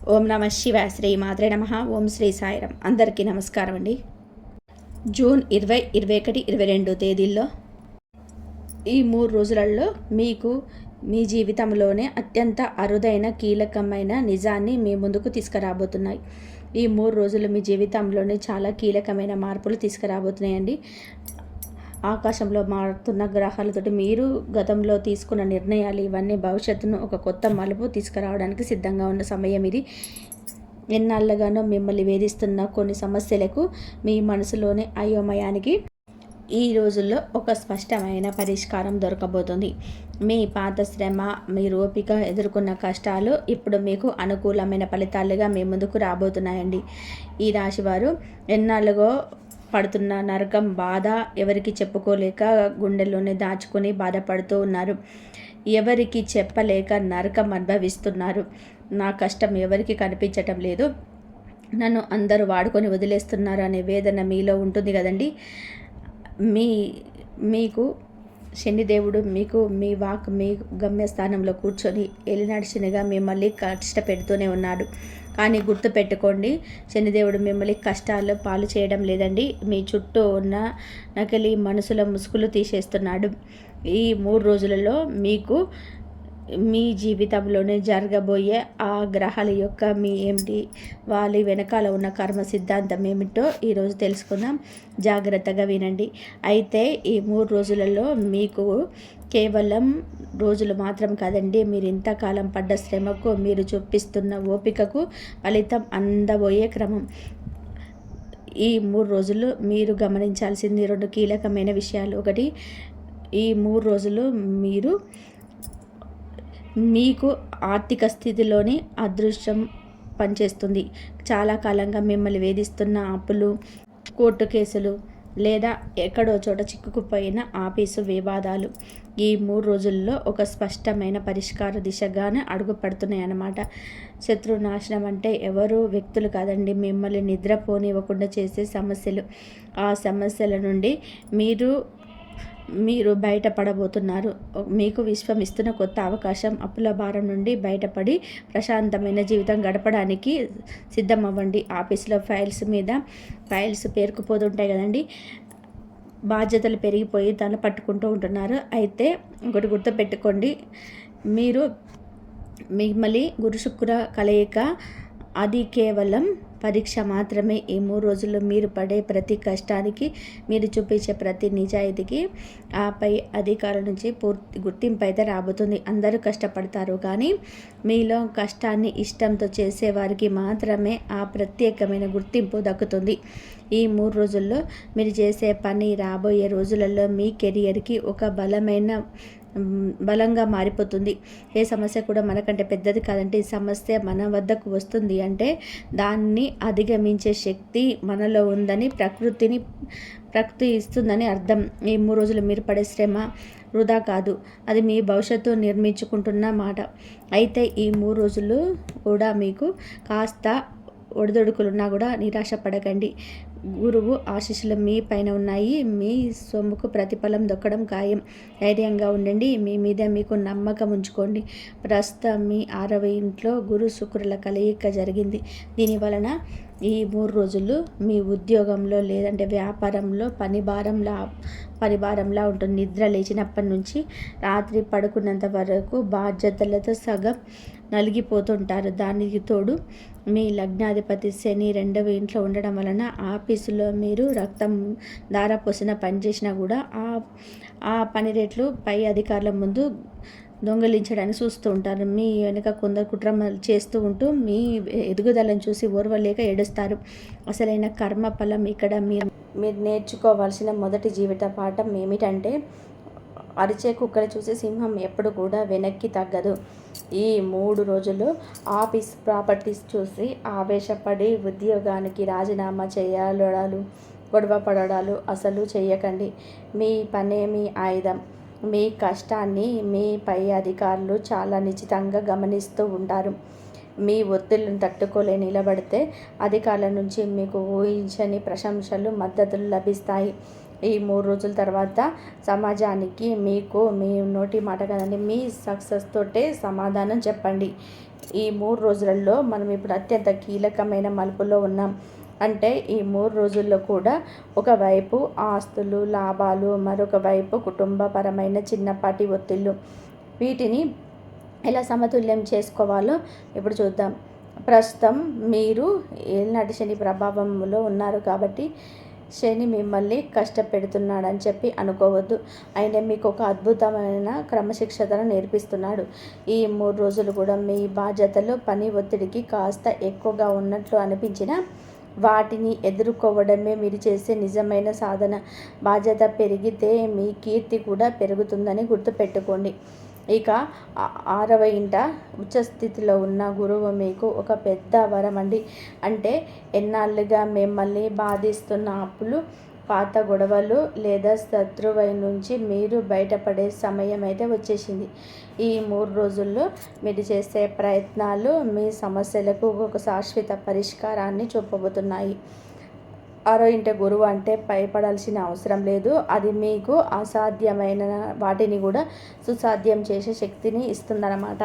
ఓం నమ శివాయ. శ్రీ మాత్రే నమ. ఓం శ్రీ సాయిరాం. అందరికీ నమస్కారం అండి. జూన్ 20, 21, 22 తేదీల్లో ఈ 3 రోజులలో మీకు మీ జీవితంలోనే అత్యంత అరుదైన కీలకమైన నిజాన్ని మీ ముందుకు తీసుకురాబోతున్నాయి. ఈ 3 రోజులు మీ జీవితంలోనే చాలా కీలకమైన మార్పులు తీసుకురాబోతున్నాయండి. ఆకాశంలో మారుతున్న గ్రహాలతోటి మీరు గతంలో తీసుకున్న నిర్ణయాలు ఇవన్నీ భవిష్యత్తును ఒక కొత్త మలుపు తీసుకురావడానికి సిద్ధంగా ఉన్న సమయం ఇది. ఎన్నాళ్ళగానో మిమ్మల్ని వేధిస్తున్న కొన్ని సమస్యలకు మీ మనసులోని అయోమయానికి ఈ రోజుల్లో ఒక స్పష్టమైన పరిష్కారం దొరకబోతుంది. మీ పాత శ్రమ, మీ ఓపిక, ఎదుర్కొన్న కష్టాలు ఇప్పుడు మీకు అనుకూలమైన ఫలితాలుగా మీ ముందుకు రాబోతున్నాయండి. ఈ రాశివారు ఎన్నాళ్ళుగో పడుతున్న నరకం బాధ ఎవరికి చెప్పుకోలేక గుండెల్లోనే దాచుకొని బాధపడుతూ ఉన్నారు. ఎవరికి చెప్పలేక నరకం అనుభవిస్తున్నారు. నా కష్టం ఎవరికి కనిపించటం లేదు, నన్ను అందరూ వాడుకొని వదిలేస్తున్నారు అనే వేదన మీలో ఉంటుంది కదండి. మీకు శనిదేవుడు మీ గమ్యస్థానంలో కూర్చొని ఎలినడిచినగా మిమ్మల్ని కష్టపెడుతూనే ఉన్నాడు. కానీ గుర్తుపెట్టుకోండి, శనిదేవుడు మిమ్మల్ని కష్టాలు పాలు చేయడం లేదండి. మీ చుట్టూ ఉన్న నకిలీ మనసుల ముసుగులు తీసేస్తున్నాడు. ఈ 3 రోజులలో మీకు మీ జీవితంలోనే జరగబోయే ఆ గ్రహాల యొక్క ఏమిటి, వాళ్ళ వెనకాల ఉన్న కర్మ సిద్ధాంతం ఏమిటో ఈరోజు తెలుసుకుందాం. జాగ్రత్తగా వినండి. అయితే ఈ 3 రోజులలో మీకు కేవలం రోజులు మాత్రం కాదండి, మీరు ఇంతకాలం పడ్డ శ్రమకు, మీరు చూపిస్తున్న ఓపికకు ఫలితం అందబోయే క్రమం. ఈ 3 రోజులు మీరు గమనించాల్సింది 2 కీలకమైన విషయాలు. ఒకటి, ఈ 3 రోజులు మీకు ఆర్థిక స్థితిలోని అదృష్టం పనిచేస్తుంది. చాలా కాలంగా మిమ్మల్ని వేధిస్తున్న అప్పులు, కోర్టు కేసులు లేదా ఎక్కడో చోట చిక్కుకుపోయిన ఆఫీసు వివాదాలు ఈ 3 రోజుల్లో ఒక స్పష్టమైన పరిష్కార దిశగానే అడుగు పడుతున్నాయి అన్నమాట. శత్రునాశనం అంటే ఎవరు వ్యక్తులు కాదండి, మిమ్మల్ని నిద్రపోనివ్వకుండా చేసే సమస్యలు. ఆ సమస్యల నుండి మీరు బయటపడబోతున్నారు. మీకు విశ్వం ఇస్తున్న కొత్త అవకాశం. అప్పుల భారం నుండి బయటపడి ప్రశాంతమైన జీవితం గడపడానికి సిద్ధం అవ్వండి. ఆఫీసులో ఫైల్స్ పేరుకుపోతుంటాయి కదండి, బాధ్యతలు పెరిగిపోయి తల పట్టుకుంటూ ఉంటున్నారు. అయితే ఒకటి గుర్తుపెట్టుకోండి, మిమ్మల్ని గురు శుక్ర కలయిక అది కేవలం పరీక్ష మాత్రమే. ఈ 3 రోజుల్లో మీరు పడే ప్రతి కష్టానికి, మీరు చూపించే ప్రతి నిజాయితీకి ఆపై అధికారుల నుంచి పూర్తి గుర్తింపు అయితే రాబోతుంది. అందరూ కష్టపడతారు, కానీ మీలో కష్టాన్ని ఇష్టంతో చేసేవారికి మాత్రమే ఆ ప్రత్యేకమైన గుర్తింపు దక్కుతుంది. ఈ 3 రోజుల్లో మీరు చేసే పని రాబోయే రోజులలో మీ కెరియర్కి ఒక బలంగా మారిపోతుంది. ఏ సమస్య కూడా మనకంటే పెద్దది కాదంటే, ఈ సమస్య మన వద్దకు వస్తుంది అంటే దాన్ని అధిగమించే శక్తి మనలో ఉందని ప్రకృతి ఇస్తుందని అర్థం. ఈ 3 రోజులు మీరు పడే శ్రమ వృధా కాదు, అది మీ భవిష్యత్తు నిర్మించుకుంటున్న మాట. అయితే ఈ 3 రోజులు కూడా మీకు కాస్త ఒడిదొడుకులున్నా కూడా నిరాశ పడకండి. గురువు ఆశీస్సులు మీ పైన ఉన్నాయి. మీ సొమ్ముకు ప్రతిఫలం దొక్కడం ఖాయం. ధైర్యంగా ఉండండి. మీ మీద మీకు నమ్మకం ఉంచుకోండి. ప్రస్తుతం మీ 6వ ఇంట్లో గురు శుక్రుల కలయిక జరిగింది. దీని వలన ఈ 3 రోజులు మీ ఉద్యోగంలో లేదంటే వ్యాపారంలో పని భారంలా ఉంటుంది. నిద్ర లేచినప్పటి నుంచి రాత్రి పడుకున్నంత వరకు బాధ్యతలతో సగం నలిగిపోతుంటారు. దానికి తోడు మీ లగ్నాధిపతి శని 2వ ఇంట్లో ఉండడం వలన ఆఫీసులో మీరు రక్తం ధారపోసిన పని చేసినా కూడా ఆ పని రేట్లు పై అధికారుల ముందు దొంగలించడానికి చూస్తూ ఉంటారు. మీ వెనుక కొందరు కుట్రలు చేస్తూ ఉంటూ మీ ఎదుగుదలను చూసి ఓర్వలేక ఏడుస్తారు. అసలైన కర్మ ఫలం ఇక్కడ మీరు నేర్చుకోవాల్సిన మొదటి జీవిత పాఠం ఏమిటంటే, అరిచే కుక్కలు చూసి సింహం ఎప్పుడు కూడా వెనక్కి తగ్గదు. ఈ 3 రోజులు ఆఫీస్ ప్రాపర్టీస్ చూసి ఆవేశపడి ఉద్యోగానికి రాజీనామా చేయడాలు, గొడవ పడడాలు అసలు చేయకండి. మీ పనే మీ ఆయుధం. మీ కష్టాన్ని మీ పై అధికారులు చాలా నిశ్చితంగా గమనిస్తూ ఉంటారు. మీ ఒత్తిళ్లను తట్టుకోలే నిలబడితే అధికారుల నుంచి మీకు ఊహించని ప్రశంసలు, మద్దతులు లభిస్తాయి. ఈ 3 రోజుల తర్వాత సమాజానికి మీకు మీ నోటి మాట కదండి, మీ సక్సెస్ తోటే సమాధానం చెప్పండి. ఈ 3 రోజులలో మనం ఇప్పుడు అత్యంత కీలకమైన మలుపులో ఉన్నాం. అంటే ఈ 3 రోజుల్లో కూడా ఒకవైపు ఆస్తులు, లాభాలు, మరొక వైపు కుటుంబపరమైన చిన్నపాటి ఒత్తిళ్ళు. వీటిని ఎలా సమతుల్యం చేసుకోవాలో ఇప్పుడు చూద్దాం. ప్రస్తుతం మీరు ఏలినాటి శని ప్రభావంలో ఉన్నారు కాబట్టి శని మిమ్మల్ని కష్టపెడుతున్నాడని చెప్పి అనుకోవద్దు. ఆయన మీకు ఒక అద్భుతమైన క్రమశిక్షతను నేర్పిస్తున్నాడు. ఈ 3 రోజులు కూడా మీ బాధ్యతలు, పని ఒత్తిడికి కాస్త ఎక్కువగా ఉన్నట్లు అనిపించినా వాటిని ఎదుర్కోవడమే మీరు చేసే నిజమైన సాధన. బాధ్యత పెరిగితే మీ కీర్తి కూడా పెరుగుతుందని గుర్తుపెట్టుకోండి. ఇక 6వ ఇంట ఉచ్చస్థితిలో ఉన్న గురువు మీకు ఒక పెద్ద వరం అండి. అంటే ఎన్నాళ్ళుగా మిమ్మల్ని బాధిస్తున్న అప్పులు, పాత గొడవలు లేదా శత్రువై నుంచి మీరు బయటపడే సమయం అయితే వచ్చేసింది. ఈ 3 రోజుల్లో మీరు చేసే ప్రయత్నాలు మీ సమస్యలకు ఒక శాశ్వత పరిష్కారాన్ని చూపబోతున్నాయి. 6వ ఇంట గురువు అంటే భయపడాల్సిన అవసరం లేదు. అది మీకు అసాధ్యమైన వాటిని కూడా సుసాధ్యం చేసే శక్తిని ఇస్తుందన్నమాట.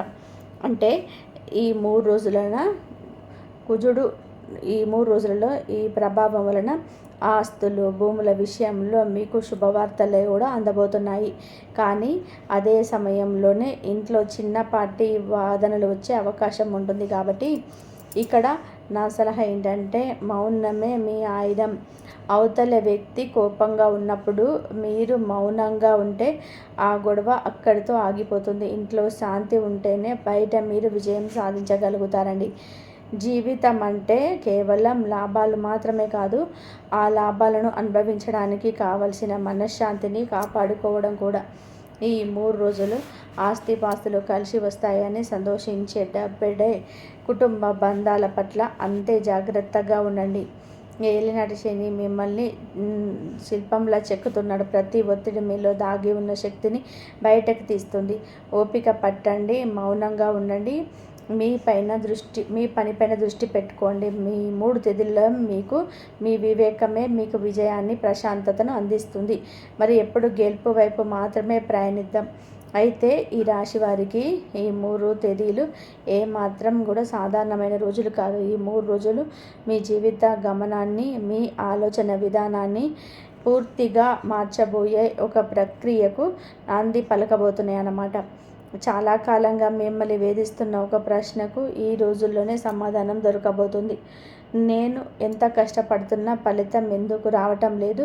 అంటే ఈ 3 రోజులన కుజుడు ఈ 3 రోజులలో ఈ ప్రభావం వలన ఆస్తులు, భూముల విషయంలో మీకు శుభవార్తలు కూడా అందబోతున్నాయి. కానీ అదే సమయంలోనే ఇంట్లో చిన్నపాటి వాదనలు వచ్చే అవకాశం ఉంటుంది. కాబట్టి ఇక్కడ నా సలహా ఏంటంటే మౌనమే మీ ఆయుధం. అవతల వ్యక్తి కోపంగా ఉన్నప్పుడు మీరు మౌనంగా ఉంటే ఆ గొడవ అక్కడితో ఆగిపోతుంది. ఇంట్లో శాంతి ఉంటేనే బయట మీరు విజయం సాధించగలుగుతారండి. జీవితం అంటే కేవలం లాభాలు మాత్రమే కాదు, ఆ లాభాలను అనుభవించడానికి కావలసిన మనశ్శాంతిని కాపాడుకోవడం కూడా. ఈ 3 రోజులు ఆస్తిపాస్తులు కలిసి వస్తాయని సంతోషించేటప్పుడే కుటుంబ బంధాల పట్ల అంతే జాగ్రత్తగా ఉండండి. ఏలినాటి శని మిమ్మల్ని శిల్పంలా చెక్కుతున్నాడు. ప్రతి ఒత్తిడి మీలో దాగి ఉన్న శక్తిని బయటకు తీస్తుంది. ఓపిక పట్టండి, మౌనంగా ఉండండి, మీ పనిపైన దృష్టి పెట్టుకోండి. మీ 3 తేదీల్లో మీ వివేకమే మీకు విజయాన్ని, ప్రశాంతతను అందిస్తుంది. మరి ఎప్పుడు గెలుపు వైపు మాత్రమే ప్రయాణిద్దాం. అయితే ఈ రాశి వారికి ఈ 3 తేదీలు ఏమాత్రం కూడా సాధారణమైన రోజులు కాదు. ఈ 3 రోజులు మీ జీవిత గమనాన్ని, మీ ఆలోచన విధానాన్ని పూర్తిగా మార్చబోయే ఒక ప్రక్రియకు నాంది పలకబోతున్నాయి అన్నమాట. చాలా కాలంగా మిమ్మల్ని వేధిస్తున్న ఒక ప్రశ్నకు ఈ రోజుల్లోనే సమాధానం దొరకబోతుంది. నేను ఎంత కష్టపడుతున్నా ఫలితం ఎందుకు రావటం లేదు,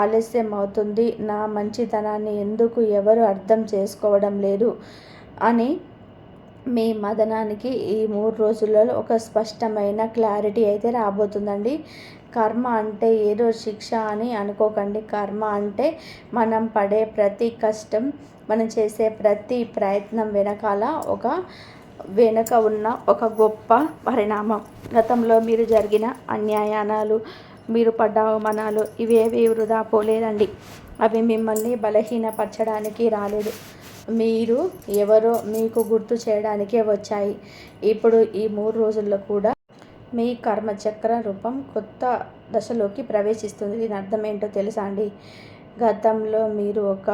ఆలస్యం అవుతుంది, నా మంచితనాన్ని ఎందుకు ఎవరు అర్థం చేసుకోవడం లేదు అని మీ మదనానికి ఈ 3 రోజులలో ఒక స్పష్టమైన క్లారిటీ అయితే రాబోతుందండి. కర్మ అంటే ఏదో శిక్ష అని అనుకోకండి. కర్మ అంటే మనం పడే ప్రతి కష్టం, మనం చేసే ప్రతి ప్రయత్నం వెనక ఉన్న ఒక గొప్ప పరిణామం. గతంలో మీరు జరిగిన అన్యాయాలు, మీరు పడ్డ అవమానాలు ఇవేవి వృధా పోలేదండి. అవి మిమ్మల్ని బలహీనపరచడానికి రాలేదు. మీరు ఎవరో మీకు గుర్తు చేయడానికే వచ్చాయి. ఇప్పుడు ఈ 3 రోజుల్లో కూడా మీ కర్మచక్ర రూపం కొత్త దశలోకి ప్రవేశిస్తుంది. దీని అర్థం ఏంటో తెలుసా అండి? గతంలో మీరు ఒక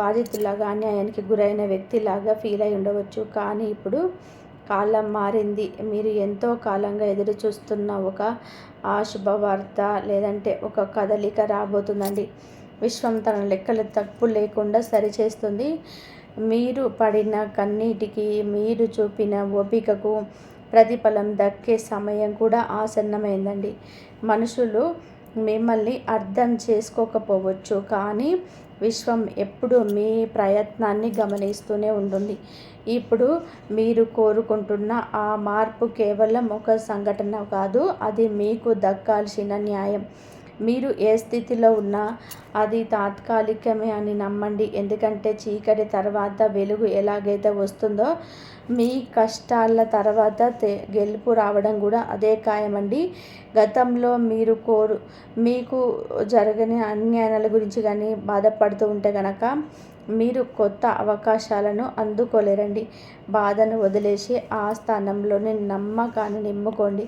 బాధితులాగా, అన్యాయానికి గురైన వ్యక్తిలాగా ఫీల్ అయి ఉండవచ్చు. కానీ ఇప్పుడు కాలం మారింది. మీరు ఎంతో కాలంగా ఎదురు చూస్తున్న ఒక శుభవార్త లేదంటే ఒక కదలిక రాబోతుందండి. విశ్వం తన లెక్కలు తప్పు లేకుండా సరిచేస్తుంది. మీరు పడిన కన్నీటికి, మీరు చూపిన ఓపికకు ప్రతిఫలం దక్కే సమయం కూడా ఆసన్నమైందండి. మనుషులు మిమ్మల్ని అర్థం చేసుకోకపోవచ్చు, కానీ విశ్వం ఎప్పుడు మీ ప్రయత్నాన్ని గమనిస్తూనే ఉంటుంది. ఇప్పుడు మీరు కోరుకుంటున్న ఆ మార్పు కేవలం ఒక సంఘటన కాదు, అది మీకు దక్కాల్సిన న్యాయం. మీరు ఏ స్థితిలో ఉన్నా అది తాత్కాలికమే అని నమ్మండి. ఎందుకంటే చీకటి తర్వాత వెలుగు ఎలాగైతే వస్తుందో, మీ కష్టాల తర్వాత గెలుపు రావడం కూడా అదే ఖాయమండి. గతంలో మీకు జరగని అన్యాయాల గురించి కానీ బాధపడుతూ ఉంటే కనుక మీరు కొత్త అవకాశాలను అందుకోలేరండి. బాధను వదిలేసి ఆ స్థానంలోనే నమ్మకాన్ని నింపుకోండి.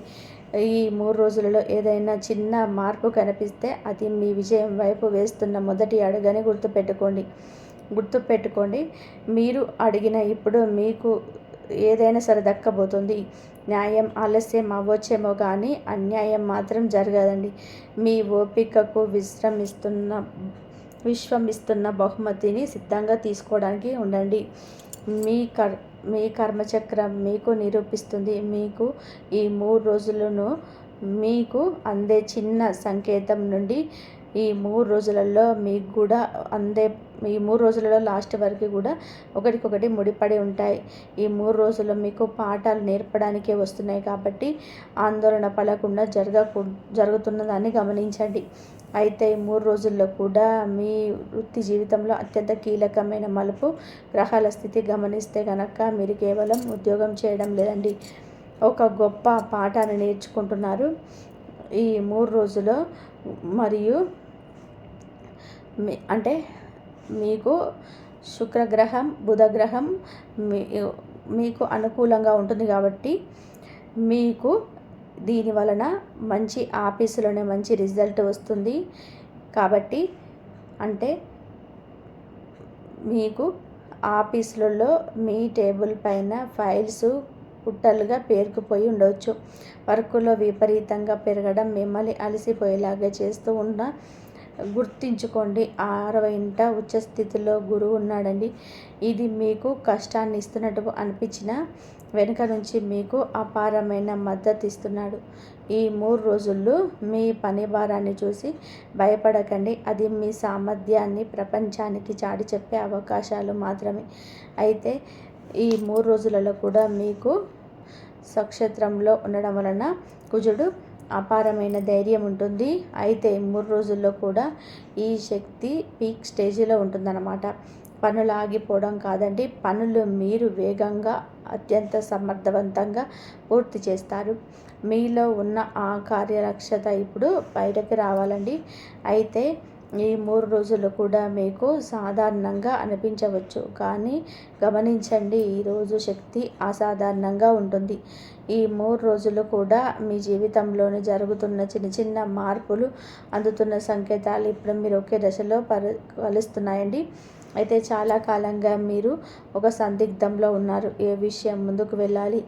ఈ 3 రోజులలో ఏదైనా చిన్న మార్పు కనిపిస్తే అది మీ విజయం వైపు వేస్తున్న మొదటి అడుగని గుర్తుపెట్టుకోండి. మీరు అడిగిన ఇప్పుడు మీకు ఏదైనా సరే దక్కబోతుంది. న్యాయం ఆలస్యం అవ్వచ్చేమో కానీ అన్యాయం మాత్రం జరగదండి. మీ ఓపికకు విశ్వమిస్తున్న బహుమతిని సిద్ధంగా తీసుకోవడానికి ఉండండి. మీ కర్మచక్రం మీకు నిరూపిస్తుంది. మీకు ఈ 3 రోజులను మీకు అందే చిన్న సంకేతం నుండి ఈ 3 రోజులలో మీకు కూడా ఈ 3 రోజులలో లాస్ట్ వరకు కూడా ఒకటికొకటి ముడిపడి ఉంటాయి. ఈ 3 రోజులు మీకు పాఠాలు నేర్పడానికే వస్తున్నాయి కాబట్టి ఆందోళన పడకుండా జరుగుతున్నదాన్ని గమనించండి. అయితే ఈ 3 రోజుల్లో కూడా మీ వృత్తి జీవితంలో అత్యంత కీలకమైన మలుపు గ్రహాల స్థితి గమనిస్తే కనుక మీరు కేవలం ఉద్యోగం చేయడం లేదండి, ఒక గొప్ప పాఠాన్ని నేర్చుకుంటున్నారు ఈ 3 రోజులు. మరియు అంటే మీకు శుక్రగ్రహం బుధగ్రహం మీకు అనుకూలంగా ఉంటుంది కాబట్టి మీకు దీని వలన మంచి ఆఫీసులోనే మంచి రిజల్ట్ వస్తుంది. కాబట్టి అంటే మీకు ఆఫీసులలో మీ టేబుల్ పైన ఫైల్స్ పుట్టలుగా పేరుకుపోయి ఉండవచ్చు. వర్కులో విపరీతంగా పెరగడం మిమ్మల్ని అలసిపోయేలాగా చేస్తూ ఉన్న గుర్తించుకోండి. 6వ ఇంట ఉచ్చస్థితిలో గురువు ఉన్నాడండి. ఇది మీకు కష్టాన్ని ఇస్తున్నట్టు అనిపించిన వెనుక నుంచి మీకు అపారమైన మద్దతు ఇస్తున్నాడు. ఈ 3 రోజుల్లో మీ పని భారాన్ని చూసి భయపడకండి. అది మీ సామర్థ్యాన్ని ప్రపంచానికి చాటి చెప్పే అవకాశాలు మాత్రమే. అయితే ఈ 3 రోజులలో కూడా మీకు స్వక్షేత్రంలో ఉండడం వలన కుజుడు అపారమైన ధైర్యం ఉంటుంది. అయితే 3 రోజుల్లో కూడా ఈ శక్తి పీక్ స్టేజిలో ఉంటుందన్నమాట. పనులు ఆగిపోవడం కాదండి, పనులు మీరు వేగంగా అత్యంత సమర్థవంతంగా పూర్తి చేస్తారు. మీలో ఉన్న ఆ కార్యదక్షత ఇప్పుడు బయటకు రావాలండి. అయితే ఈ 3 రోజులు కూడా మీకు సాధారణంగా అనిపించవచ్చు, కానీ గమనించండి, ఈరోజు శక్తి అసాధారణంగా ఉంటుంది. ఈ 3 రోజులు కూడా మీ జీవితంలోని జరుగుతున్న చిన్న చిన్న మార్పులు అందుతున్న సంకేతాలు ఇప్పుడు మీరు ఒకే దశలో కలుస్తున్నాయండి. అయితే చాలా కాలంగా మీరు ఒక సందిగ్ధంలో ఉన్నారు. ఏ విషయం ముందుకు వెళ్ళాలి,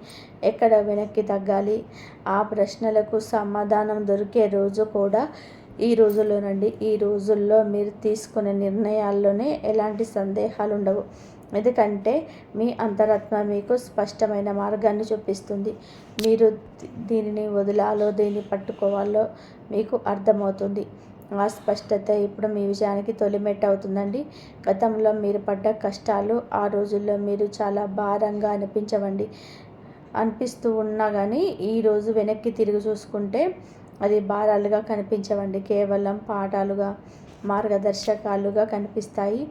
ఎక్కడ వెనక్కి తగ్గాలి, ఆ ప్రశ్నలకు సమాధానం దొరికే రోజు కూడా ఈ రోజుల్లోనండి. ఈ రోజుల్లో మీరు తీసుకునే నిర్ణయాల్లోనే ఎలాంటి సందేహాలు ఉండవు. ఎందుకంటే మీ అంతరాత్మ మీకు స్పష్టమైన మార్గాన్ని చూపిస్తుంది. మీరు దీనిని వదలాలో దీన్ని పట్టుకోవాలో మీకు అర్థమవుతుంది. ఆ స్పష్టత ఇప్పుడు మీ విజయానికి తొలిమెట్టు అవుతుందండి. గతంలో మీరు పడ్డ కష్టాలు ఆ రోజుల్లో మీరు చాలా భారంగా అనిపిస్తూ ఉన్నా కానీ ఈరోజు వెనక్కి తిరిగి చూసుకుంటే అది భారాలుగా కనిపించవండి, కేవలం పాఠాలుగా మార్గదర్శకాలుగా కనిపిస్తాయి.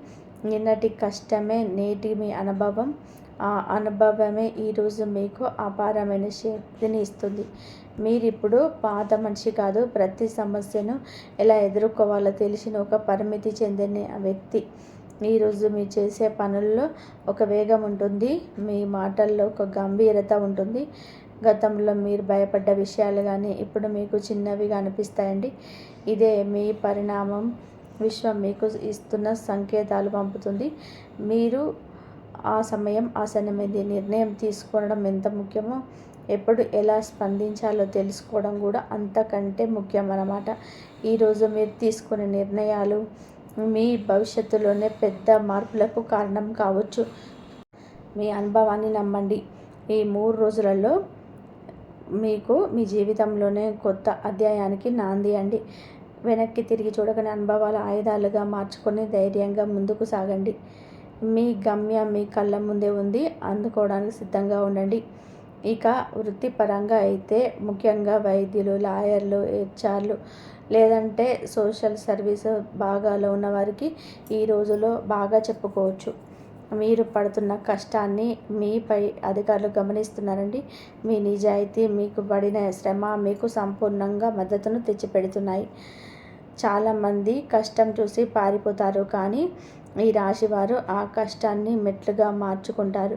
నిన్నటి కష్టమే నేటి మీ అనుభవం. ఆ అనుభవమే ఈరోజు మీకు అపారమైన శక్తిని ఇస్తుంది. మీరిప్పుడు పాత మనిషి కాదు, ప్రతి సమస్యను ఎలా ఎదుర్కోవాలో తెలిసిన ఒక పరిమితి చెందిన వ్యక్తి. ఈరోజు మీరు చేసే పనుల్లో ఒక వేగం ఉంటుంది, మీ మాటల్లో ఒక గంభీరత ఉంటుంది. గతంలో మీరు భయపడ్డ విషయాలు కానీ ఇప్పుడు మీకు చిన్నవిగా అనిపిస్తాయండి. ఇదే మీ పరిణామం. విశ్వం మీకు ఇస్తున్న సంకేతాలు పంపుతుంది. మీరు ఆ సమయం ఆసన్నమైంది. నిర్ణయం తీసుకోవడం ఎంత ముఖ్యమో ఎప్పుడు ఎలా స్పందించాలో తెలుసుకోవడం కూడా అంతకంటే ముఖ్యం అన్నమాట. ఈరోజు మీరు తీసుకునే నిర్ణయాలు మీ భవిష్యత్తులోనే పెద్ద మార్పులకు కారణం కావచ్చు. మీ అనుభవాన్ని నమ్మండి. ఈ 3 రోజులలో మీకు మీ జీవితంలోనే కొత్త అధ్యాయానికి నాంది అండి. వెనక్కి తిరిగి చూడకని అనుభవాల ఆయుధాలుగా మార్చుకొని ధైర్యంగా ముందుకు సాగండి. మీ గమ్యం మీ కళ్ళ ముందే ఉంది, అందుకోవడానికి సిద్ధంగా ఉండండి. ఇక వృత్తిపరంగా అయితే ముఖ్యంగా వైద్యులు, లాయర్లు, హెచ్ఆర్లు లేదంటే సోషల్ సర్వీస్ భాగాలో ఉన్నవారికి ఈ రోజులో బాగా చెప్పుకోవచ్చు. మీరు పడుతున్న కష్టాన్ని మీపై అధికారులు గమనిస్తున్నారండి. మీ నిజాయితీ, మీకు పడిన శ్రమ మీకు సంపూర్ణంగా మద్దతును తెచ్చిపెడుతున్నాయి. చాలామంది కష్టం చూసి పారిపోతారు, కానీ ఈ రాశివారు ఆ కష్టాన్ని మెట్లుగా మార్చుకుంటారు.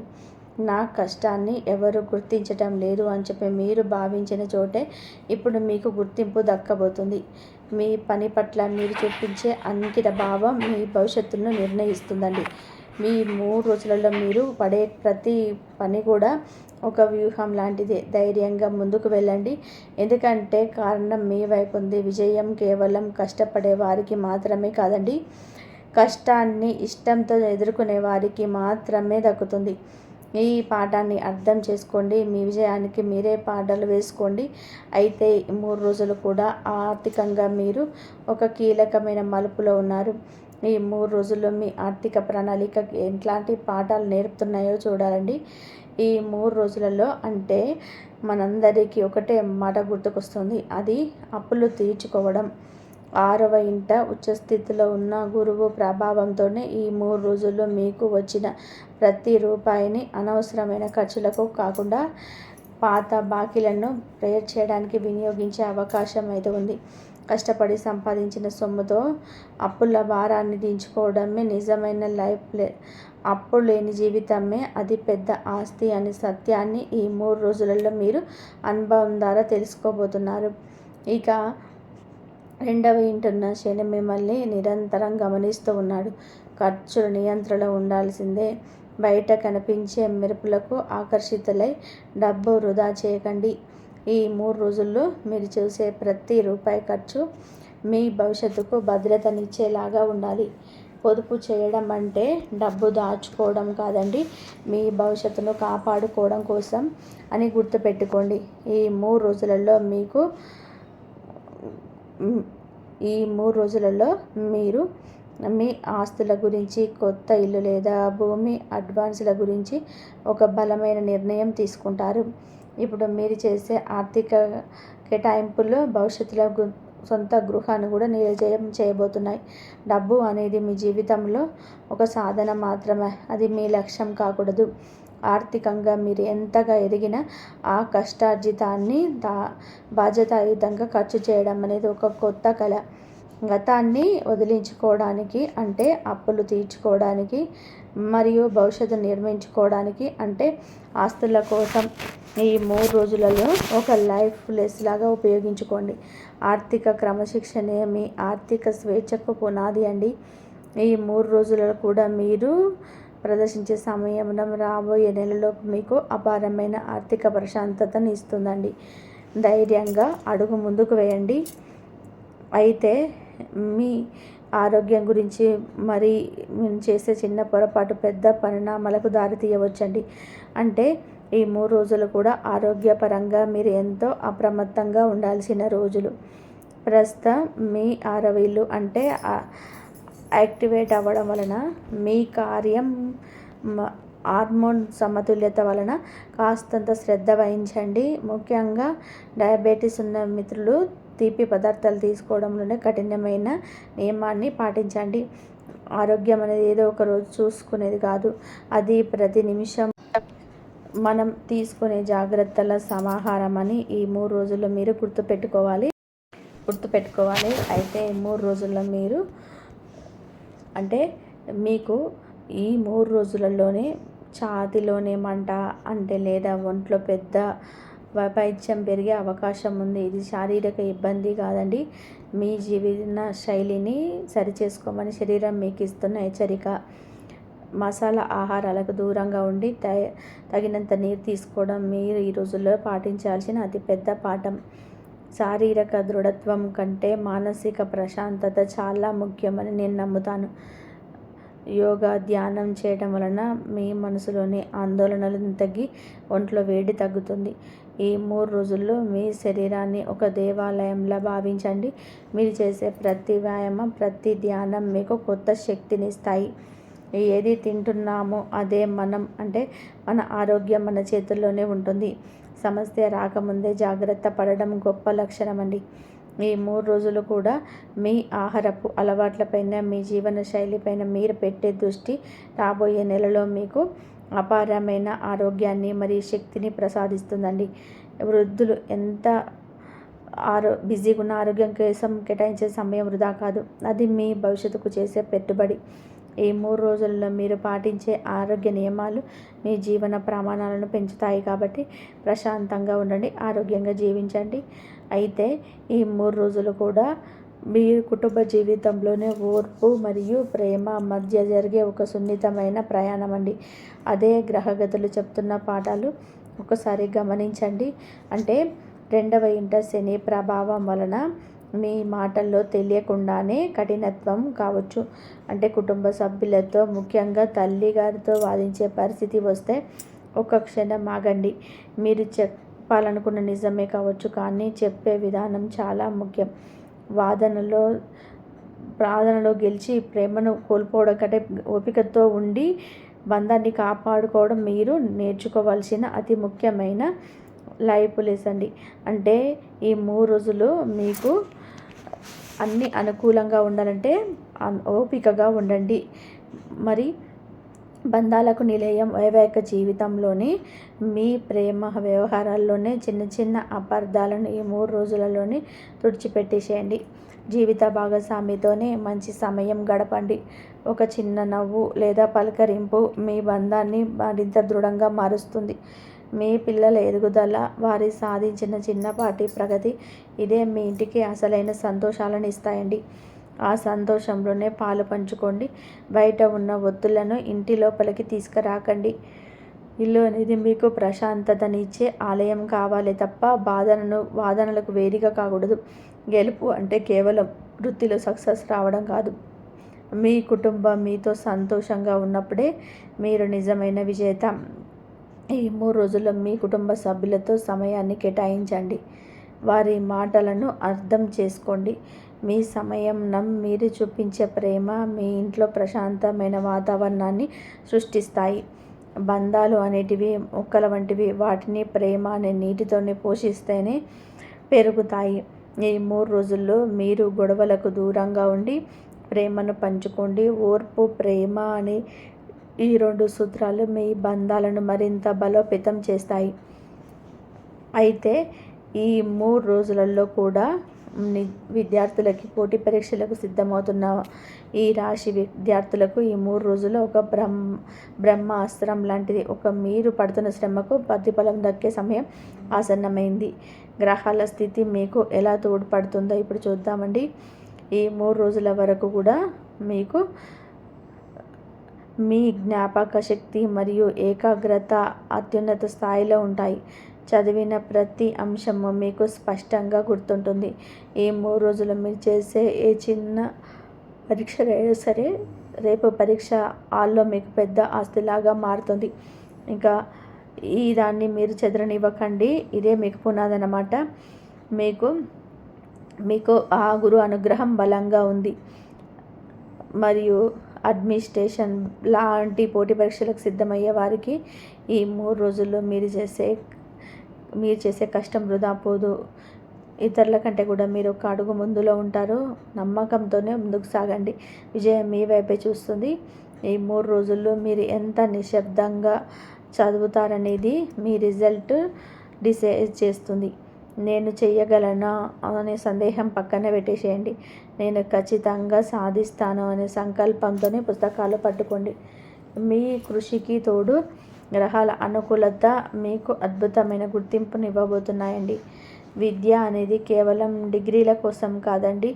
నా కష్టాన్ని ఎవరు గుర్తించటం లేదు అని చెప్పి మీరు భావించిన చోటే ఇప్పుడు మీకు గుర్తింపు దక్కబోతుంది. మీ పని పట్ల మీరు చూపించే అంకిత భావం మీ భవిష్యత్తును నిర్ణయిస్తుందండి. మీ 3 రోజులలో మీరు పడే ప్రతి పని కూడా ఒక వ్యూహం లాంటిదే. ధైర్యంగా ముందుకు వెళ్ళండి. ఎందుకంటే కారణం మీ వైపు ఉంది. విజయం కేవలం కష్టపడే వారికి మాత్రమే కాదండి, కష్టాన్ని ఇష్టంతో ఎదుర్కొనే వారికి మాత్రమే దక్కుతుంది. ఈ పాఠాన్ని అర్థం చేసుకోండి. మీ విజయానికి మీరే పాఠాలు వేసుకోండి. అయితే ఈ 3 రోజులు కూడా ఆర్థికంగా మీరు ఒక కీలకమైన మలుపులో ఉన్నారు. ఈ 3 రోజుల్లో మీ ఆర్థిక ప్రణాళిక ఎట్లాంటి పాఠాలు నేర్పుతున్నాయో చూడాలండి. ఈ 3 రోజులలో అంటే మనందరికీ ఒకటే మాట గుర్తుకొస్తుంది. అది అప్పులు తీర్చుకోవడం. 6వ ఇంట ఉచ్చస్థితిలో ఉన్న గురువు ప్రభావంతోనే ఈ 3 రోజుల్లో మీకు వచ్చిన ప్రతి రూపాయిని అనవసరమైన ఖర్చులకు కాకుండా పాత బాకీలను క్లియర్ చేయడానికి వినియోగించే అవకాశం అయితే ఉంది. కష్టపడి సంపాదించిన సొమ్ముతో అప్పుల భారాన్ని దించుకోవడమే నిజమైన అప్పు లేని జీవితమే అతి పెద్ద ఆస్తి అనే సత్యాన్ని ఈ 3 రోజులలో మీరు అనుభవం ద్వారా తెలుసుకోబోతున్నారు. ఇక 2వ ఇంటున్న శని మిమ్మల్ని నిరంతరం గమనిస్తూ ఉన్నాడు. ఖర్చులు నియంత్రణలో ఉండాల్సిందే. బయట కనిపించే మెరుపులకు ఆకర్షితులై డబ్బు వృధా చేయకండి. ఈ 3 రోజుల్లో మీరు చేసే ప్రతి రూపాయి ఖర్చు మీ భవిష్యత్తుకు భద్రతనిచ్చేలాగా ఉండాలి. పొదుపు చేయడం అంటే డబ్బు దాచుకోవడం కాదండి, మీ భవిష్యత్తును కాపాడుకోవడం కోసం అని గుర్తుపెట్టుకోండి. ఈ 3 రోజులలో మీరు మీ ఆస్తుల గురించి, కొత్త ఇల్లు లేదా భూమి అడ్వాన్సుల గురించి ఒక బలమైన నిర్ణయం తీసుకుంటారు. ఇప్పుడు మీరు చేసే ఆర్థిక కేటాయింపులు భవిష్యత్తులో సొంత గృహాన్ని కూడా నిజం చేయబోతున్నాయి. డబ్బు అనేది మీ జీవితంలో ఒక సాధన మాత్రమే, అది మీ లక్ష్యం కాకూడదు. ఆర్థికంగా మీరు ఎంతగా ఎదిగినా ఆ కష్టార్జితాన్ని బాధ్యతాయుతంగా ఖర్చు చేయడం అనేది ఒక కొత్త కళ. గతాన్ని వదిలించుకోవడానికి అంటే అప్పులు తీర్చుకోవడానికి, మరియు భవిష్యత్తు నిర్మించుకోవడానికి అంటే ఆస్తుల కోసం ఈ 3 రోజులలో ఒక లైఫ్ లెస్ లాగా ఉపయోగించుకోండి. ఆర్థిక క్రమశిక్షణే మీ ఆర్థిక స్వేచ్ఛకు పునాది అండి. ఈ 3 రోజులలో కూడా మీరు ప్రదర్శించే సమయం రాబోయే నెలలో మీకు అపారమైన ఆర్థిక ప్రశాంతతను ఇస్తుందండి. ధైర్యంగా అడుగు ముందుకు వేయండి. అయితే మీ ఆరోగ్యం గురించి మరి మీరు చేసే చిన్న పొరపాటు పెద్ద పరిణామాలకు దారితీయవచ్చండి. అంటే ఈ 3 రోజులు కూడా ఆరోగ్యపరంగా మీరు ఎంతో అప్రమత్తంగా ఉండాల్సిన రోజులు. ప్రస్తుతం మీ 6వ ఇల్లు అంటే యాక్టివేట్ అవ్వడం వలన మీ హార్మోన్ సమతుల్యత వలన కాస్తంత శ్రద్ధ వహించండి. ముఖ్యంగా డయాబెటీస్ ఉన్న మిత్రులు తీపి పదార్థాలు తీసుకోవడంలోనే కఠినమైన నియమాన్ని పాటించండి. ఆరోగ్యం అనేది ఏదో ఒక రోజు చూసుకునేది కాదు, అది ప్రతి నిమిషం మనం తీసుకునే జాగ్రత్తల సమాహారం అని ఈ 3 రోజుల్లో మీరు గుర్తుపెట్టుకోవాలి. అయితే ఈ 3 రోజుల్లో మీరు అంటే మీకు ఈ 3 రోజులలోనే ఛాతీలోనే మంట అంటే లేదా ఒంట్లో పెద్ద వైపైత్యం పెరిగే అవకాశం ఉంది. ఇది శారీరక ఇబ్బంది కాదండి, మీ జీవన శైలిని సరిచేసుకోమని శరీరం మీకు ఇస్తున్న హెచ్చరిక. మసాలా ఆహారాలకు దూరంగా ఉండి తగినంత నీరు తీసుకోవడం మీరు ఈ రోజుల్లో పాటించాల్సిన అతిపెద్ద పాఠం. శారీరక దృఢత్వం కంటే మానసిక ప్రశాంతత చాలా ముఖ్యమని నేను నమ్ముతాను. యోగా, ధ్యానం చేయడం వలన మీ మనసులోని ఆందోళనలు తగ్గి ఒంట్లో వేడి తగ్గుతుంది. ఈ 3 రోజుల్లో మీ శరీరాన్ని ఒక దేవాలయంలా భావించండి. మీరు చేసే ప్రతి వ్యాయామం, ప్రతి ధ్యానం మీకు కొత్త శక్తినిస్తాయి. ఏది తింటున్నామో అదే మనం అంటే మన ఆరోగ్యం మన చేతుల్లోనే ఉంటుంది. సమస్య రాకముందే జాగ్రత్త పడడం గొప్ప లక్షణం అండి. ఈ 3 రోజులు కూడా మీ ఆహారపు అలవాట్లపైన, మీ జీవన శైలిపైన మీరు పెట్టే దృష్టి రాబోయే నెలలో మీకు అపారమైన ఆరోగ్యాన్ని మరియు శక్తిని ప్రసాదిస్తుందండి. వృద్ధులు ఎంత బిజీగా ఉన్న ఆరోగ్యం కోసం కేటాయించే సమయం వృధా కాదు, అది మీ భవిష్యత్తుకు చేసే పెట్టుబడి. ఈ 3 రోజుల్లో మీరు పాటించే ఆరోగ్య నియమాలు మీ జీవన ప్రమాణాలను పెంచుతాయి. కాబట్టి ప్రశాంతంగా ఉండండి, ఆరోగ్యంగా జీవించండి. అయితే ఈ 3 రోజులు కూడా మీ కుటుంబ జీవితంలోనే ఓర్పు మరియు ప్రేమ మధ్య జరిగే ఒక సున్నితమైన ప్రయాణం అండి. అదే గ్రహగతులు చెప్తున్న పాఠాలు ఒకసారి గమనించండి. అంటే 2వ ఇంట శని ప్రభావం వలన మీ మాటల్లో తెలియకుండానే కఠినత్వం కావచ్చు. అంటే కుటుంబ సభ్యులతో, ముఖ్యంగా తల్లి గారితో వాదించే పరిస్థితి వస్తే ఒక క్షణం ఆగండి. మీరు చెప్పాలనుకున్న నిజమే కావచ్చు, కానీ చెప్పే విధానం చాలా ముఖ్యం. వాదనలో గెలిచి ప్రేమను కోల్పోవడం కంటే ఓపికతో ఉండి బంధాన్ని కాపాడుకోవడం మీరు నేర్చుకోవాల్సిన అతి ముఖ్యమైన లైఫ్ లెసన్. అంటే ఈ 3 రోజులు మీకు అన్నీ అనుకూలంగా ఉండాలంటే ఓపికగా ఉండండి. మరి బంధాలకు నిలయం వైవాహిక జీవితంలోని మీ ప్రేమ వ్యవహారాల్లోనే చిన్న చిన్న అపార్థాలను ఈ 3 రోజులలోనే తుడిచిపెట్టేసేయండి. జీవిత భాగస్వామితోనే మంచి సమయం గడపండి. ఒక చిన్న నవ్వు లేదా పలకరింపు మీ బంధాన్ని మరింత దృఢంగా మారుస్తుంది. మీ పిల్లల ఎదుగుదల, వారి సాధించిన చిన్నపాటి ప్రగతి, ఇదే మీ ఇంటికి అసలైన సంతోషాలను ఇస్తాయండి. ఆ సంతోషంలోనే పాలు పంచుకోండి. బయట ఉన్న ఒత్తులను ఇంటి లోపలికి తీసుకురాకండి. ఇల్లు అనేది మీకు ప్రశాంతతనిచ్చే ఆలయం కావాలి తప్ప వాదనలకు వేదిక కాకూడదు. గెలుపు అంటే కేవలం వృత్తిలో సక్సెస్ రావడం కాదు. మీ కుటుంబం మీతో సంతోషంగా ఉన్నప్పుడే మీరు నిజమైన విజేత. ఈ 3 రోజుల్లో మీ కుటుంబ సభ్యులతో సమయాన్ని కేటాయించండి. వారి మాటలను అర్థం చేసుకోండి. మీ సమయం మీరు చూపించే ప్రేమ మీ ఇంట్లో ప్రశాంతమైన వాతావరణాన్ని సృష్టిస్తాయి. బంధాలు అనేటివి మొక్కల వంటివి. వాటిని ప్రేమ అనే నీటితోనే పోషిస్తేనే పెరుగుతాయి. ఈ 3 రోజుల్లో మీరు గొడవలకు దూరంగా ఉండి ప్రేమను పంచుకోండి. ఓర్పు, ప్రేమ అనే ఈ 2 సూత్రాలు మీ బంధాలను మరింత బలోపేతం చేస్తాయి. అయితే ఈ 3 రోజులలో కూడా విద్యార్థులకి, పోటీ పరీక్షలకు సిద్ధమవుతున్న ఈ రాశి విద్యార్థులకు ఈ 3 రోజులు ఒక బ్రహ్మాస్త్రం లాంటిది. మీరు పడుతున్న శ్రమకు ప్రతిఫలం దక్కే సమయం ఆసన్నమైంది. గ్రహాల స్థితి మీకు ఎలా తోడ్పడుతుందో ఇప్పుడు చూద్దామండి. ఈ 3 రోజుల వరకు కూడా మీకు మీ జ్ఞాపక శక్తి మరియు ఏకాగ్రత అత్యున్నత స్థాయిలో ఉంటాయి. చదివిన ప్రతి అంశము మీకు స్పష్టంగా గుర్తుంటుంది. ఈ 3 రోజులు మీరు చేసే ఏ చిన్న పరీక్ష అయినా సరే రేపు పరీక్ష హాల్లో మీకు పెద్ద ఆస్తిలాగా మారుతుంది. ఇంకా దాన్ని మీరు చెదరనివ్వకండి. ఇదే మీకు పునాది అన్నమాట. మీకు ఆ గురు అనుగ్రహం బలంగా ఉంది. మరియు అడ్మినిస్ట్రేషన్ లాంటి పోటీ పరీక్షలకు సిద్ధమయ్యే వారికి ఈ 3 రోజుల్లో మీరు చేసే కష్టం వృధా పోదు. ఇతరుల కంటే కూడా మీరు ఒక అడుగు ముందులో ఉంటారు. నమ్మకంతోనే ముందుకు సాగండి. విజయం మీ వైపే చూస్తుంది. ఈ 3 రోజుల్లో మీరు ఎంత నిశ్శబ్దంగా చదువుతారనేది మీ రిజల్ట్ డిసైడ్ చేస్తుంది. నేను చెయ్యగలనా అనే సందేహం పక్కన పెట్టేసేయండి. నేను ఖచ్చితంగా సాధిస్తాను అనే సంకల్పంతోనే పుస్తకాలు పట్టుకోండి. మీ కృషికి తోడు గ్రహాల అనుకూలత మీకు అద్భుతమైన గుర్తింపుని ఇవ్వబోతున్నాయండి. విద్య అనేది కేవలం డిగ్రీల కోసం కాదండి.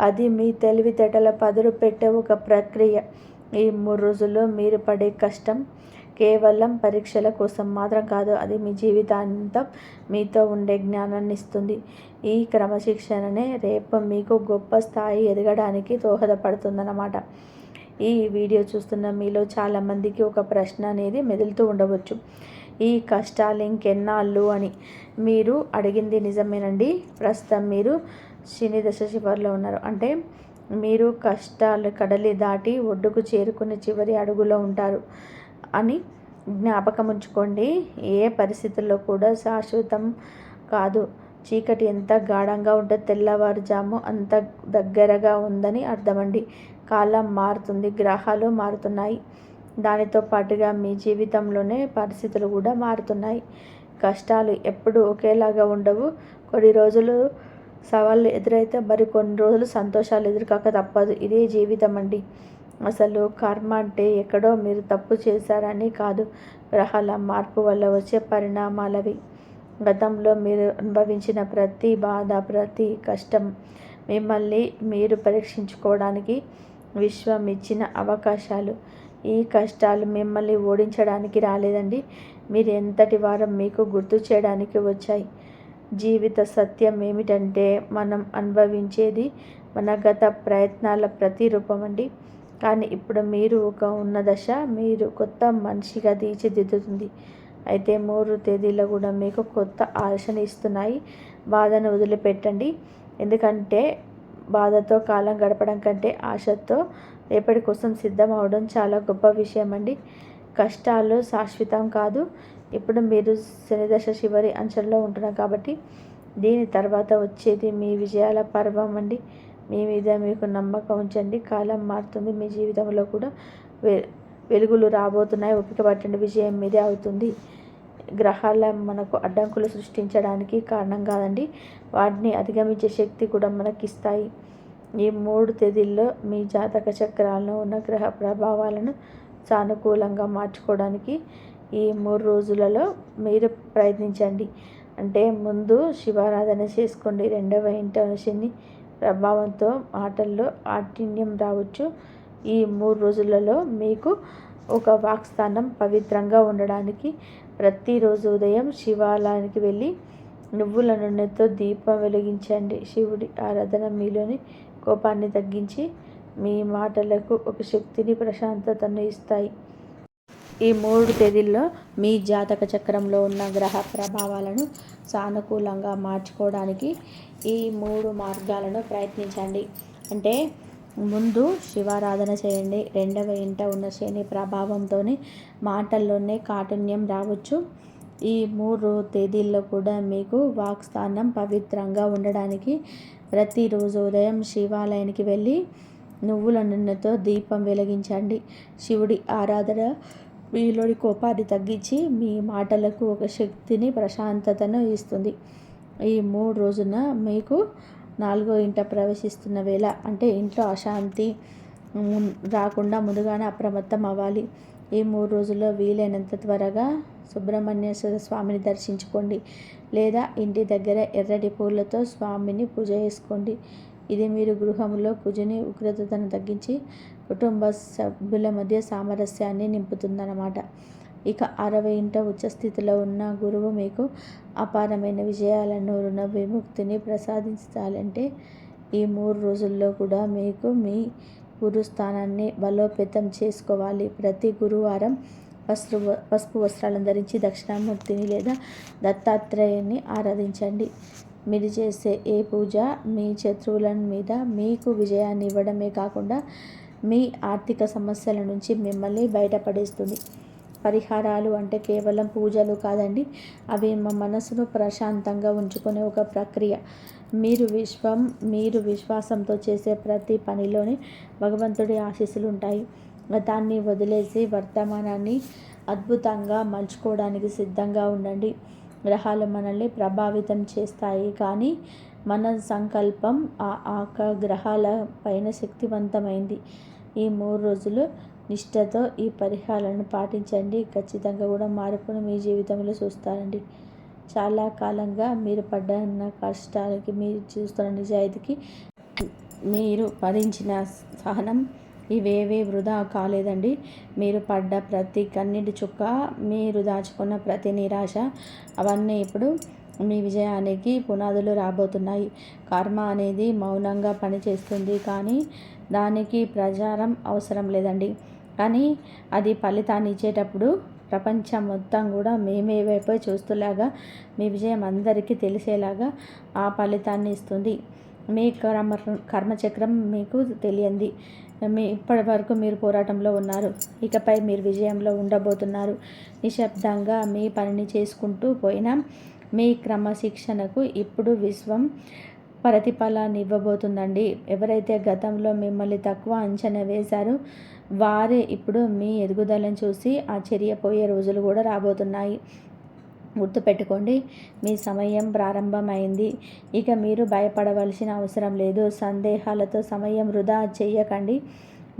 అది మీ తెలివితేటల పదును పెట్టే ఒక ప్రక్రియ. ఈ 3 రోజుల్లో మీరు పడే కష్టం కేవలం పరీక్షల కోసం మాత్రం కాదు. అది మీ జీవితాంతం మీతో ఉండే జ్ఞానాన్ని ఇస్తుంది. ఈ క్రమశిక్షణనే రేపు మీకు గొప్ప స్థాయి ఎదగడానికి దోహదపడుతుందన్నమాట. ఈ వీడియో చూస్తున్న మీలో చాలామందికి ఒక ప్రశ్న అనేది మెదులుతూ ఉండవచ్చు. ఈ కష్టాలు ఇంకెన్నాళ్ళు అని. మీరు అడిగింది నిజమేనండి. ప్రస్తుతం మీరు శని దశ చివరిలో ఉన్నారు. అంటే మీరు కష్టాలు కడలి దాటి ఒడ్డుకు చేరుకునే చివరి అడుగులో ఉంటారు అని జ్ఞాపకం ఉంచుకోండి. ఏ పరిస్థితుల్లో కూడా శాశ్వతం కాదు. చీకటి ఎంత గాఢంగా ఉంటే తెల్లవారుజాము అంత దగ్గరగా ఉందని అర్థమండి. కాలం మారుతుంది, గ్రహాలు మారుతున్నాయి. దానితో పాటుగా మీ జీవితంలోనే పరిస్థితులు కూడా మారుతున్నాయి. కష్టాలు ఎప్పుడు ఒకేలాగా ఉండవు. కొన్ని రోజులు సవాళ్ళు ఎదురైతే కొన్ని రోజులు సంతోషాలు ఎదురుకాక తప్పదు. ఇదే జీవితం అండి. అసలు కర్మ అంటే ఎక్కడో మీరు తప్పు చేశారని కాదు, గ్రహాల మార్పు వల్ల వచ్చే పరిణామాలవి. గతంలో మీరు అనుభవించిన ప్రతి బాధ, ప్రతి కష్టం మిమ్మల్ని మీరు పరీక్షించుకోవడానికి విశ్వం ఇచ్చిన అవకాశాలు. ఈ కష్టాలు మిమ్మల్ని ఓడించడానికి రాలేదండి, మీరు ఎంతటి వారో మీకు గుర్తు చేయడానికి వచ్చాయి. జీవిత సత్యం ఏమిటంటే మనం అనుభవించేది మన గత ప్రయత్నాల ప్రతిరూపం అండి. కానీ ఇప్పుడు మీరు ఒక ఉన్న దశ మీరు కొత్త మనిషిగా తీర్చిదిద్దుతుంది. అయితే 3 తేదీలు కూడా మీకు కొత్త ఆశని ఇస్తున్నాయి. బాధను వదిలిపెట్టండి, ఎందుకంటే బాధతో కాలం గడపడం కంటే ఆశతో రేపటి కోసం సిద్ధం అవడం చాలా గొప్ప విషయం అండి. కష్టాలు శాశ్వతం కాదు. ఇప్పుడు మీరు శనిదశ చివరి అంచెల్లో ఉంటున్నారు కాబట్టి దీని తర్వాత వచ్చేది మీ విజయాల పర్వం అండి. మీ మీద మీకు నమ్మకం ఉంచండి, కాలం మారుతుంది. మీ జీవితంలో కూడా వెలుగులు రాబోతున్నాయి. ఓపిక పట్టండి, విజయం మీదే అవుతుంది. గ్రహాల మనకు అడ్డంకులు సృష్టించడానికి కారణం కాదండి, వాటిని అధిగమించే శక్తి కూడా మనకిస్తాయి. ఈ 3 తేదీల్లో మీ జాతక చక్రాల్లో ఉన్న గ్రహ ప్రభావాలను సానుకూలంగా మార్చుకోవడానికి ఈ 3 రోజులలో మీరు ప్రయత్నించండి. అంటే ముందు శివారాధన చేసుకోండి. 2వ ఇంట శని ప్రభావంతో మాటల్లో ఆటిన్యం రావచ్చు. ఈ 3 రోజులలో మీకు ఒక వాక్స్థానం పవిత్రంగా ఉండడానికి ప్రతిరోజు ఉదయం శివాలయానికి వెళ్ళి నువ్వుల నూనెతో దీపం వెలిగించండి. శివుడి ఆరాధన మీలోని కోపాన్ని తగ్గించి మీ మాటలకు ఒక శక్తిని, ప్రశాంతతను ఇస్తాయి. ఈ 3 తేదీల్లో మీ జాతక చక్రంలో ఉన్న గ్రహ ప్రభావాలను సానుకూలంగా మార్చుకోవడానికి ఈ 3 మార్గాలను ప్రయత్నించండి. అంటే ముందు శివారాధన చేయండి. 2వ ఇంట ఉన్న శని ప్రభావంతో మాటల్లోనే కాఠిన్యం రావచ్చు. ఈ 3 తేదీల్లో కూడా మీకు వాక్స్థానం పవిత్రంగా ఉండడానికి ప్రతిరోజు ఉదయం శివాలయానికి వెళ్ళి నువ్వుల నూనెతో దీపం వెలిగించండి. శివుడి ఆరాధన మీలోని కోపాన్ని తగ్గించి మీ మాటలకు ఒక శక్తిని, ప్రశాంతతను ఇస్తుంది. ఈ 3 రోజున మీకు 4వ ఇంట ప్రవేశిస్తున్న వేళ, అంటే ఇంట్లో అశాంతి రాకుండా ముందుగానే అప్రమత్తం అవ్వాలి. ఈ 3 రోజుల్లో వీలైనంత త్వరగా సుబ్రహ్మణ్యేశ్వర స్వామిని దర్శించుకోండి, లేదా ఇంటి దగ్గర ఎర్రటి పూలతో స్వామిని పూజ చేసుకోండి. ఇది మీరు గృహంలో కుజుని ఉగ్రతను తగ్గించి కుటుంబ సభ్యుల మధ్య సామరస్యాన్ని నింపుతుందన్నమాట. ఇక 6వ ఇంట ఉచ్చస్థితిలో ఉన్న గురువు మీకు అపారమైన విజయాలను, రుణ విముక్తిని ప్రసాదించాలంటే ఈ 3 రోజుల్లో కూడా మీకు మీ గురుస్థానాన్ని బలోపేతం చేసుకోవాలి. ప్రతి గురువారం పసుపు వస్త్రాలను ధరించి దక్షిణామూర్తిని లేదా దత్తాత్రేయుని ఆరాధించండి. మీరు చేసే ఏ పూజ మీ శత్రువుల మీద మీకు విజయాన్ని ఇవ్వడమే కాకుండా మీ ఆర్థిక సమస్యల నుంచి మిమ్మల్ని బయటపడేస్తుంది. పరిహారాలు అంటే కేవలం పూజలు కాదండి, అవి మా మనసును ప్రశాంతంగా ఉంచుకునే ఒక ప్రక్రియ. మీరు విశ్వాసంతో చేసే ప్రతి పనిలోని భగవంతుడి ఆశీస్సులు ఉంటాయి. గతాన్ని వదిలేసి వర్తమానాన్ని అద్భుతంగా మలుచుకోవడానికి సిద్ధంగా ఉండండి. గ్రహాలు మనల్ని ప్రభావితం చేస్తాయి, కానీ మన సంకల్పం ఆ గ్రహాల పైన శక్తివంతమైంది. ఈ 3 రోజులు నిష్ఠతో ఈ పరిహారాలను పాటించండి. ఖచ్చితంగా కూడా మార్పును మీ జీవితంలో చూస్తారండి. చాలా కాలంగా మీరు పడ్డ కష్టాలకి, మీరు చూస్తున్న నిజాయితీకి, మీరు భరించిన సహనం ఇవేవీ వృధా కాలేదండి. మీరు పడ్డ ప్రతి కన్నీటి చుక్క, మీరు దాచుకున్న ప్రతి నిరాశ, అవన్నీ ఇప్పుడు మీ విజయానికి పునాదులు రాబోతున్నాయి. కర్మ అనేది మౌనంగా పనిచేస్తుంది, కానీ దానికి ప్రచారం అవసరం లేదండి. కానీ అది ఫలితాన్ని ఇచ్చేటప్పుడు ప్రపంచం మొత్తం కూడా మేమే వైపు చూస్తూలాగా మీ విజయం అందరికీ తెలిసేలాగా ఆ ఫలితాన్ని ఇస్తుంది. మీ కర్మచక్రం మీకు తెలియంది. ఇప్పటి వరకు మీరు పోరాటంలో ఉన్నారు, ఇకపై మీరు విజయంలో ఉండబోతున్నారు. నిశ్శబ్దంగా మీ పనిని చేసుకుంటూ పోయినా మీ క్రమశిక్షణకు ఇప్పుడు విశ్వం ప్రతిఫలాన్ని ఇవ్వబోతుందండి. ఎవరైతే గతంలో మిమ్మల్ని తక్కువ అంచనా వేశారో వారే ఇప్పుడు మీ ఎదుగుదలను చూసి ఆశ్చర్యపోయే రోజులు కూడా రాబోతున్నాయి. గుర్తుపెట్టుకోండి, మీ సమయం ప్రారంభమైంది. ఇక మీరు భయపడవలసిన అవసరం లేదు. సందేహాలతో సమయం వృధా చేయకండి.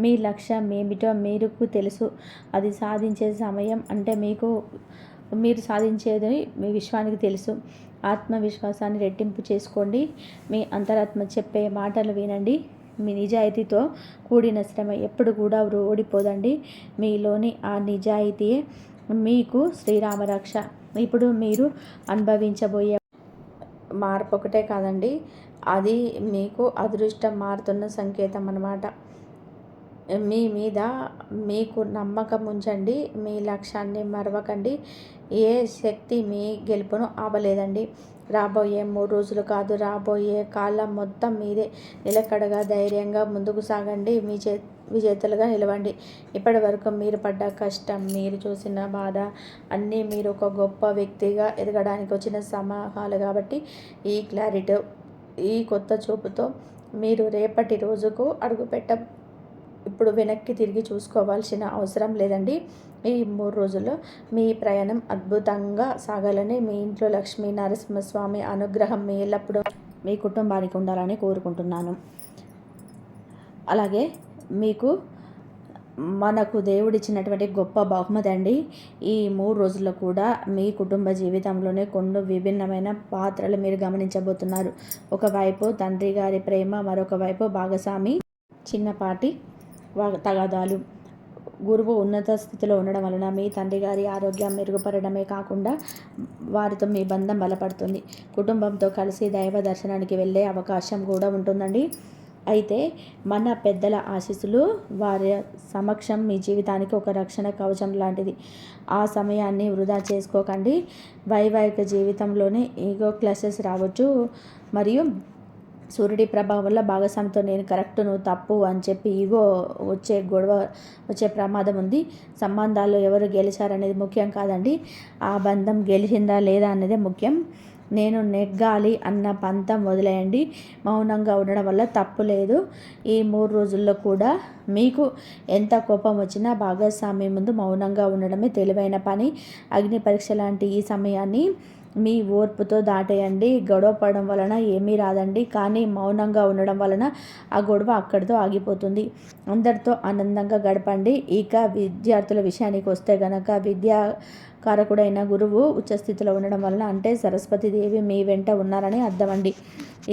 మీ లక్ష్యం ఏమిటో మీకు తెలుసు. అది సాధించే సమయం, అంటే మీరు సాధించేది మీ విశ్వానికి తెలుసు. ఆత్మవిశ్వాసాన్ని రెట్టింపు చేసుకోండి. మీ అంతరాత్మ చెప్పే మాటలు వినండి. మీ నిజాయితీతో కూడిన శ్రమ ఎప్పుడు కూడా ఓడిపోదండి. మీలోని ఆ నిజాయితీయే మీకు శ్రీరామరక్ష. ఇప్పుడు మీరు అనుభవించబోయే మార్పు ఒకటే కాదండి, అది మీకు అదృష్టం మారుతున్న సంకేతం అన్నమాట. మీ మీద మీకు నమ్మకం ఉంచండి. మీ లక్ష్యాన్ని మరవకండి. ఏ శక్తి మీ గెలుపును ఆపలేదండి. రాబోయే 3 రోజులు కాదు, రాబోయే కాలం మొత్తం మీదే. నిలకడగా ధైర్యంగా ముందుకు సాగండి. విజేతలుగా నిలవండి. ఇప్పటి వరకు మీరు పడ్డ కష్టం, మీరు చూసిన బాధ అన్నీ మీరు ఒక గొప్ప వ్యక్తిగా ఎదగడానికి వచ్చిన సమూహాలు కాబట్టి ఈ క్లారిటీ, ఈ కొత్త చూపుతో మీరు రేపటి రోజుకు ఇప్పుడు వెనక్కి తిరిగి చూసుకోవాల్సిన అవసరం లేదండి. ఈ 3 రోజుల్లో మీ ప్రయాణం అద్భుతంగా సాగాలని, మీ ఇంట్లో లక్ష్మీ నరసింహస్వామి అనుగ్రహం మీ ఎల్లప్పుడూ మీ కుటుంబానికి ఉండాలని కోరుకుంటున్నాను. అలాగే మనకు దేవుడిచ్చినటువంటి గొప్ప బహుమతి అండి. ఈ 3 రోజుల్లో కూడా మీ కుటుంబ జీవితంలోనే కొన్ని విభిన్నమైన పాత్రలు మీరు గమనించబోతున్నారు. ఒకవైపు తండ్రి గారి ప్రేమ, మరొక వైపు భాగస్వామి చిన్నపాటి తగాదాలు. గురువు ఉన్నత స్థితిలో ఉండడం వలన మీ తండ్రి గారి ఆరోగ్యం మెరుగుపడమే కాకుండా వారితో మీ బంధం బలపడుతుంది. కుటుంబంతో కలిసి దైవ దర్శనానికి వెళ్ళే అవకాశం కూడా ఉంటుందండి. అయితే మన పెద్దల ఆశీస్సులు, వారి సమక్షం మీ జీవితానికి ఒక రక్షణ కవచం లాంటిది. ఆ సమయాన్ని వృధా చేసుకోకండి. వైవాహిక జీవితంలోనే ఈగో క్లాషెస్ రావచ్చు. మరియు సూర్యుడి ప్రభావం వల్ల భాగస్వామితో నేను కరెక్ట్, నువ్వు తప్పు అని చెప్పి ఈగో వచ్చే ప్రమాదం ఉంది. సంబంధాల్లో ఎవరు గెలిచారనేది ముఖ్యం కాదండి, ఆ బంధం గెలిచిందా లేదా అనేది ముఖ్యం. నేను నెగ్గాలి అన్న పంతం వదిలేయండి. మౌనంగా ఉండడం వల్ల తప్పు లేదు. ఈ 3 రోజుల్లో కూడా మీకు ఎంత కోపం వచ్చినా భాగస్వామి ముందు మౌనంగా ఉండడమే తెలివైన పని. అగ్ని పరీక్ష లాంటి ఈ సమయాన్ని మీ ఓర్పుతో దాటేయండి. గొడవ పడడం వలన ఏమీ రాదండి, కానీ మౌనంగా ఉండడం వలన ఆ గొడవ అక్కడితో ఆగిపోతుంది. అందరితో ఆనందంగా గడపండి. ఇక విద్యార్థుల విషయానికి వస్తే గనక, కారకుడైన గురువు ఉచ్చస్థితిలో ఉండడం వలన, అంటే సరస్వతీదేవి మీ వెంట ఉన్నారని అర్థమండి.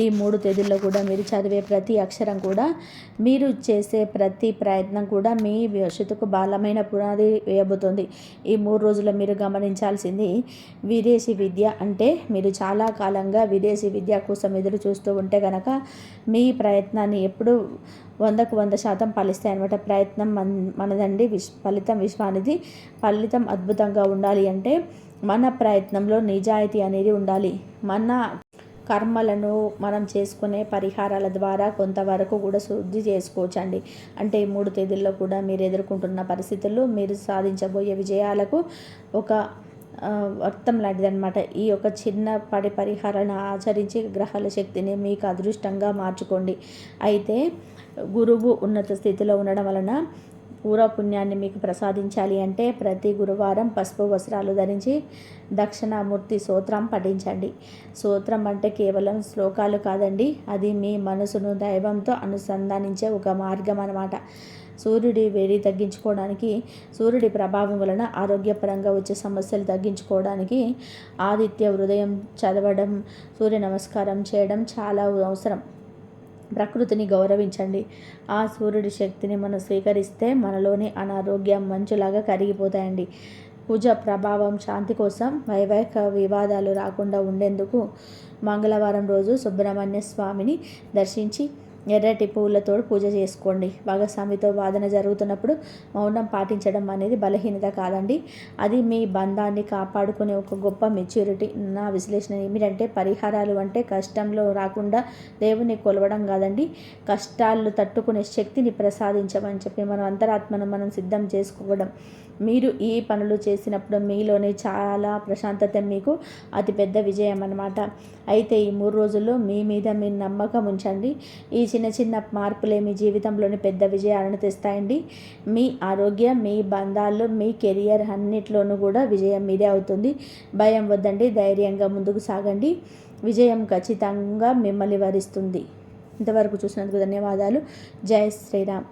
ఈ 3 తేదీల్లో కూడా మీరు చదివే ప్రతి అక్షరం కూడా, మీరు చేసే ప్రతి ప్రయత్నం కూడా మీ భవిష్యత్తుకు బలమైన పునాది వేయబోతోంది. ఈ 3 రోజుల్లో మీరు గమనించాల్సింది, విదేశీ విద్య అంటే మీరు చాలా కాలంగా విదేశీ విద్య కోసం ఎదురు చూస్తూ ఉంటే కనుక మీ ప్రయత్నాన్ని ఎప్పుడు 100కు 100% ఫలిస్తాయి అన్నమాట. ప్రయత్నం మనదండి, ఫలితం విశ్వానిది. ఫలితం అద్భుతంగా ఉండాలి అంటే మన ప్రయత్నంలో నిజాయితీ అనేది ఉండాలి. మన కర్మలను మనం చేసుకునే పరిహారాల ద్వారా కొంతవరకు కూడా శుద్ధి చేసుకోవచ్చండి. అంటే ఈ 3 తేదీల్లో కూడా మీరు ఎదుర్కొంటున్న పరిస్థితులు, మీరు సాధించబోయే విజయాలకు ఒక అర్థం లాంటిదన్నమాట. ఈ యొక్క చిన్నపాటి పరిహారాలను ఆచరించి గ్రహాల శక్తిని మీకు అదృష్టంగా మార్చుకోండి. అయితే గురువు ఉన్నత స్థితిలో ఉండడం వలన పూర్వపుణ్యాన్ని మీకు ప్రసాదించాలి అంటే ప్రతి గురువారం పసుపు వస్త్రాలు ధరించి దక్షిణామూర్తి స్తోత్రం పఠించండి. స్తోత్రం అంటే కేవలం శ్లోకాలు కాదండి, అది మీ మనసును దైవంతో అనుసంధానించే ఒక మార్గం అన్నమాట. సూర్యుడి వేడి తగ్గించుకోవడానికి, సూర్యుడి ప్రభావం వలన ఆరోగ్యపరంగా వచ్చే సమస్యలు తగ్గించుకోవడానికి ఆదిత్య హృదయం చదవడం, సూర్య నమస్కారం చేయడం చాలా అవసరం. ప్రకృతిని గౌరవించండి. ఆ సూర్యుడి శక్తిని మనం స్వీకరిస్తే మనలోని అనారోగ్యం మంచులాగా కరిగిపోతాయండి. కుజ ప్రభావం శాంతి కోసం, వైవాహిక వివాదాలు రాకుండా ఉండేందుకు మంగళవారం రోజు సుబ్రహ్మణ్య స్వామిని దర్శించి ఎర్రటి పూలతో పూజ చేసుకోండి. భాగస్వామితో వాదన జరుగుతున్నప్పుడు మౌనం పాటించడం అనేది బలహీనత కాదండి, అది మీ బంధాన్ని కాపాడుకునే ఒక గొప్ప మెచ్యూరిటీ. నా విశ్లేషణ ఏమిటంటే, పరిహారాలు అంటే కష్టంలో రాకుండా దేవుని కొలవడం కాదండి, కష్టాలు తట్టుకునే శక్తిని ప్రసాదించమని చెప్పి మన అంతరాత్మను మనం సిద్ధం చేసుకోవడం. మీరు ఈ పనులు చేసినప్పుడు మీలోనే చాలా ప్రశాంతత మీకు అతిపెద్ద విజయం అన్నమాట. అయితే ఈ 3 రోజుల్లో మీ మీద మీరు నమ్మకం ఉంచండి. ఈ చిన్న చిన్న మార్పులే మీ జీవితంలోని పెద్ద విజయాలను తెస్తాయండి. మీ ఆరోగ్యం, మీ బంధాలు, మీ కెరియర్ అన్నిట్లోనూ కూడా విజయం మీదే అవుతుంది. భయం వద్దండి, ధైర్యంగా ముందుకు సాగండి. విజయం ఖచ్చితంగా మిమ్మల్ని వరిస్తుంది. ఇంతవరకు చూసినందుకు ధన్యవాదాలు. జై శ్రీరామ్.